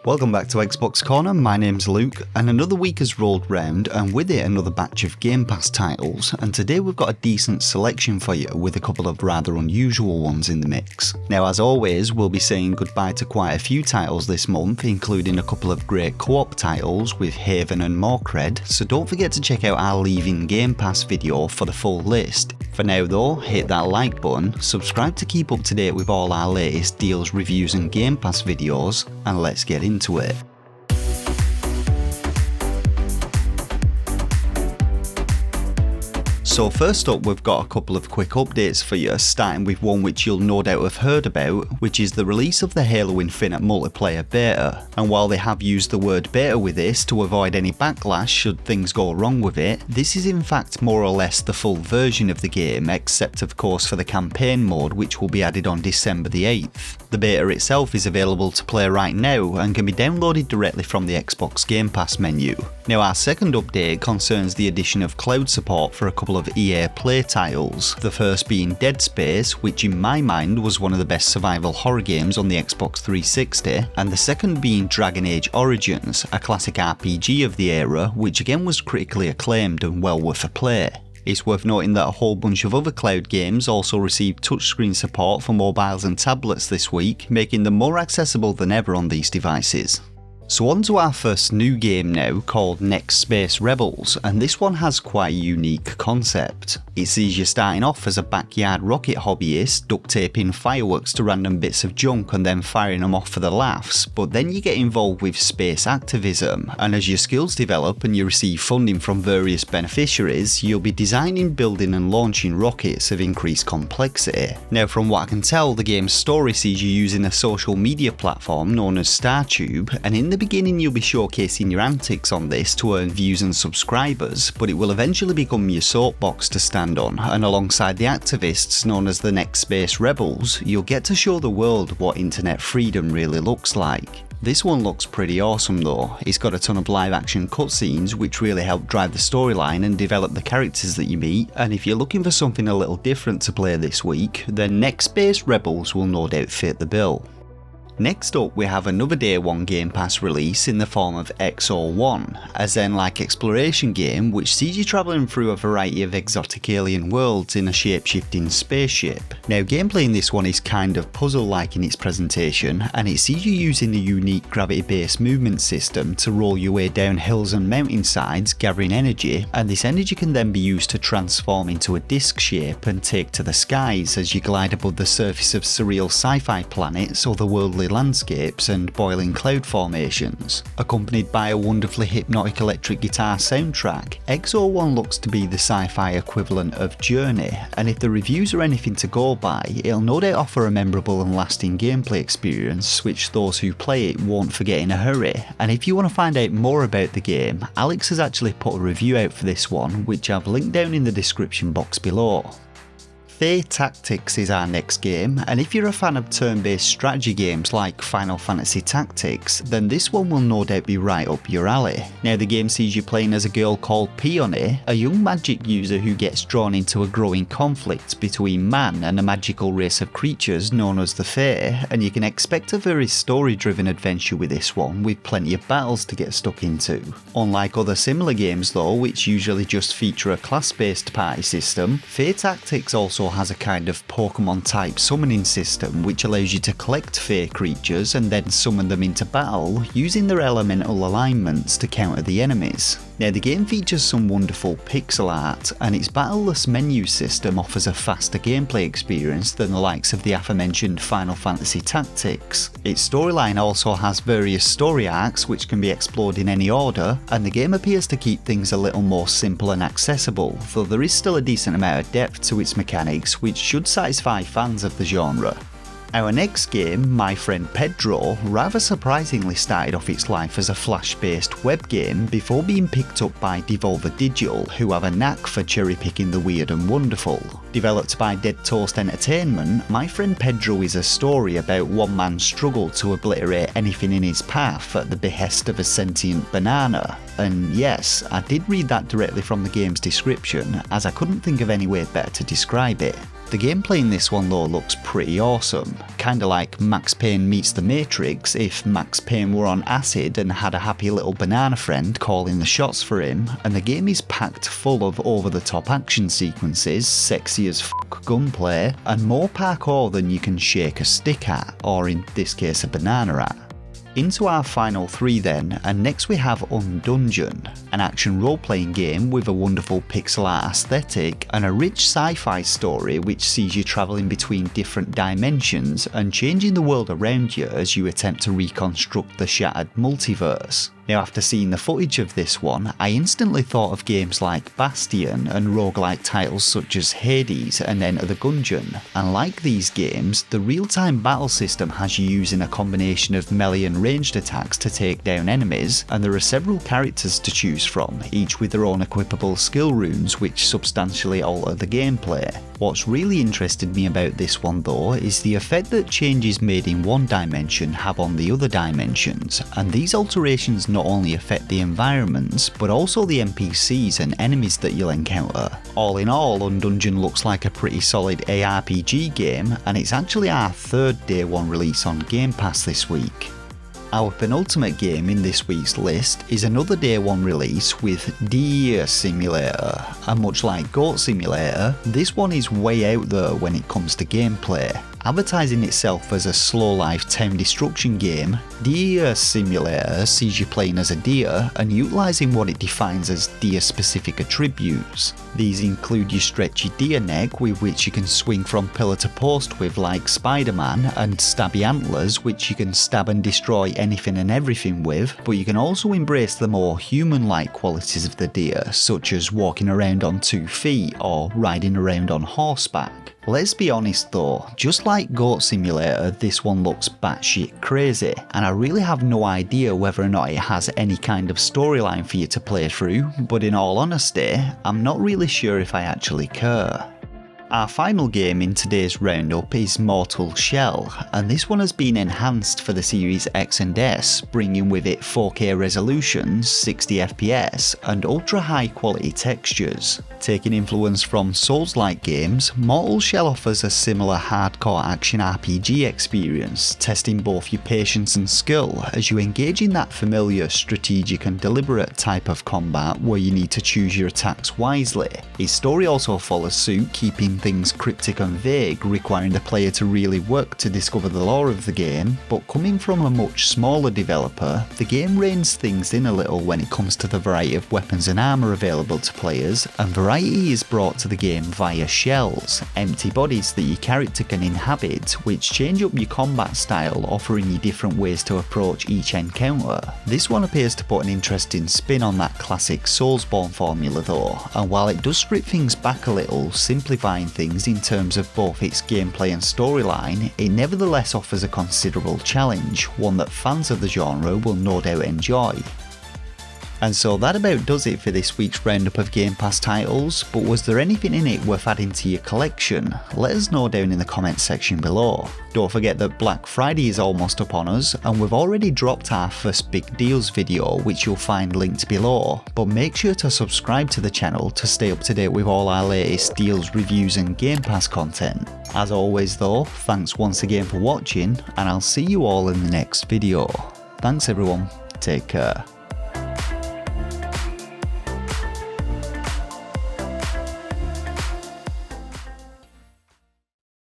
Welcome back to Xbox Corner, my name's Luke, and another week has rolled round and with it another batch of Game Pass titles, and today we've got a decent selection for you with a couple of rather unusual ones in the mix. Now as always, we'll be saying goodbye to quite a few titles this month, including a couple of great co-op titles with Haven and Morcred, so don't forget to check out our Leaving Game Pass video for the full list. For now though, hit that like button, subscribe to keep up to date with all our latest deals, reviews and Game Pass videos, and let's get into it. So first up, we've got a couple of quick updates for you, starting with one which you'll no doubt have heard about, which is the release of the Halo Infinite multiplayer beta. And while they have used the word beta with this to avoid any backlash should things go wrong with it, this is in fact more or less the full version of the game, except of course for the campaign mode, which will be added on December the 8th. The beta itself is available to play right now and can be downloaded directly from the Xbox Game Pass menu. Now our second update concerns the addition of cloud support for a couple of EA Play titles, the first being Dead Space, which in my mind was one of the best survival horror games on the Xbox 360, and the second being Dragon Age Origins, a classic RPG of the era, which again was critically acclaimed and well worth a play. It's worth noting that a whole bunch of other cloud games also received touchscreen support for mobiles and tablets this week, making them more accessible than ever on these devices. So on to our first new game now, called Next Space Rebels, and this one has quite a unique concept. It sees you starting off as a backyard rocket hobbyist, duct taping fireworks to random bits of junk and then firing them off for the laughs, but then you get involved with space activism, and as your skills develop and you receive funding from various beneficiaries, you'll be designing, building and launching rockets of increased complexity. Now from what I can tell, the game's story sees you using a social media platform known as StarTube, and in the beginning you'll be showcasing your antics on this to earn views and subscribers, but it will eventually become your soapbox to stand on, and alongside the activists known as the Next Space Rebels, you'll get to show the world what internet freedom really looks like. This one looks pretty awesome though. It's got a ton of live action cutscenes which really help drive the storyline and develop the characters that you meet, and if you're looking for something a little different to play this week, then Next Space Rebels will no doubt fit the bill. Next up, we have another Day 1 Game Pass release in the form of Exo One, a Zen-like exploration game which sees you travelling through a variety of exotic alien worlds in a shape-shifting spaceship. Now gameplay in this one is kind of puzzle-like in its presentation, and it sees you using a unique gravity-based movement system to roll your way down hills and mountainsides gathering energy, and this energy can then be used to transform into a disc shape and take to the skies as you glide above the surface of surreal sci-fi planets, otherworldly landscapes and boiling cloud formations. Accompanied by a wonderfully hypnotic electric guitar soundtrack, Exo One looks to be the sci-fi equivalent of Journey, and if the reviews are anything to go by, it'll no doubt offer a memorable and lasting gameplay experience which those who play it won't forget in a hurry. And if you want to find out more about the game, Alex has actually put a review out for this one, which I've linked down in the description box below. Fae Tactics is our next game, and if you're a fan of turn-based strategy games like Final Fantasy Tactics, then this one will no doubt be right up your alley. Now the game sees you playing as a girl called Peony, a young magic user who gets drawn into a growing conflict between man and a magical race of creatures known as the Fae, and you can expect a very story-driven adventure with this one, with plenty of battles to get stuck into. Unlike other similar games though, which usually just feature a class-based party system, Fae Tactics also has a kind of Pokemon type summoning system which allows you to collect Fae creatures and then summon them into battle using their elemental alignments to counter the enemies. Now the game features some wonderful pixel art, and its battleless menu system offers a faster gameplay experience than the likes of the aforementioned Final Fantasy Tactics. Its storyline also has various story arcs which can be explored in any order, and the game appears to keep things a little more simple and accessible, though there is still a decent amount of depth to its mechanics which should satisfy fans of the genre. Our next game, My Friend Pedro, rather surprisingly started off its life as a Flash-based web game before being picked up by Devolver Digital, who have a knack for cherry-picking the weird and wonderful. Developed by Dead Toast Entertainment, My Friend Pedro is a story about one man's struggle to obliterate anything in his path at the behest of a sentient banana. And yes, I did read that directly from the game's description, as I couldn't think of any way better to describe it. The gameplay in this one though looks pretty awesome, kinda like Max Payne meets the Matrix if Max Payne were on acid and had a happy little banana friend calling the shots for him, and the game is packed full of over-the-top action sequences, sexy as fuck gunplay, and more parkour than you can shake a stick at, or in this case a banana at. Into our final three then, and next we have Undungeon, an action role-playing game with a wonderful pixel art aesthetic and a rich sci-fi story which sees you travelling between different dimensions and changing the world around you as you attempt to reconstruct the shattered multiverse. Now after seeing the footage of this one, I instantly thought of games like Bastion and roguelike titles such as Hades and Enter the Gungeon, and like these games, the real-time battle system has you using a combination of melee and ranged attacks to take down enemies, and there are several characters to choose from, each with their own equipable skill runes which substantially alter the gameplay. What's really interested me about this one though is the effect that changes made in one dimension have on the other dimensions, and these alterations not only affect the environments but also the NPCs and enemies that you'll encounter. All in all, Undungeon looks like a pretty solid ARPG game, and it's actually our third day one release on Game Pass this week. Our penultimate game in this week's list is another day one release with Deeeer Simulator, and much like Goat Simulator, this one is way out there when it comes to gameplay. Advertising itself as a slow life time destruction game, Deeeer Simulator sees you playing as a deer and utilising what it defines as deer specific attributes. These include your stretchy deer neck with which you can swing from pillar to post with like Spider-Man, and stabby antlers which you can stab and destroy anything and everything with, but you can also embrace the more human-like qualities of the deer, such as walking around on 2 feet or riding around on horseback. Let's be honest though, just like Goat Simulator, this one looks batshit crazy, and I really have no idea whether or not it has any kind of storyline for you to play through, but in all honesty, I'm not really sure if I actually care. Our final game in today's roundup is Mortal Shell, and this one has been enhanced for the Series X and S, bringing with it 4K resolution, 60 FPS, and ultra high quality textures. Taking influence from Souls-like games, Mortal Shell offers a similar hardcore action RPG experience, testing both your patience and skill as you engage in that familiar strategic and deliberate type of combat where you need to choose your attacks wisely. Its story also follows suit, keeping things cryptic and vague, requiring the player to really work to discover the lore of the game, but coming from a much smaller developer, the game reins things in a little when it comes to the variety of weapons and armour available to players, and variety is brought to the game via shells, empty bodies that your character can inhabit, which change up your combat style, offering you different ways to approach each encounter. This one appears to put an interesting spin on that classic Soulsborne formula though, and while it does strip things back a little, simplifying things in terms of both its gameplay and storyline, it nevertheless offers a considerable challenge, one that fans of the genre will no doubt enjoy. And so that about does it for this week's roundup of Game Pass titles, but was there anything in it worth adding to your collection? Let us know down in the comments section below. Don't forget that Black Friday is almost upon us, and we've already dropped our first big deals video which you'll find linked below, but make sure to subscribe to the channel to stay up to date with all our latest deals, reviews and Game Pass content. As always though, thanks once again for watching, and I'll see you all in the next video. Thanks everyone, take care.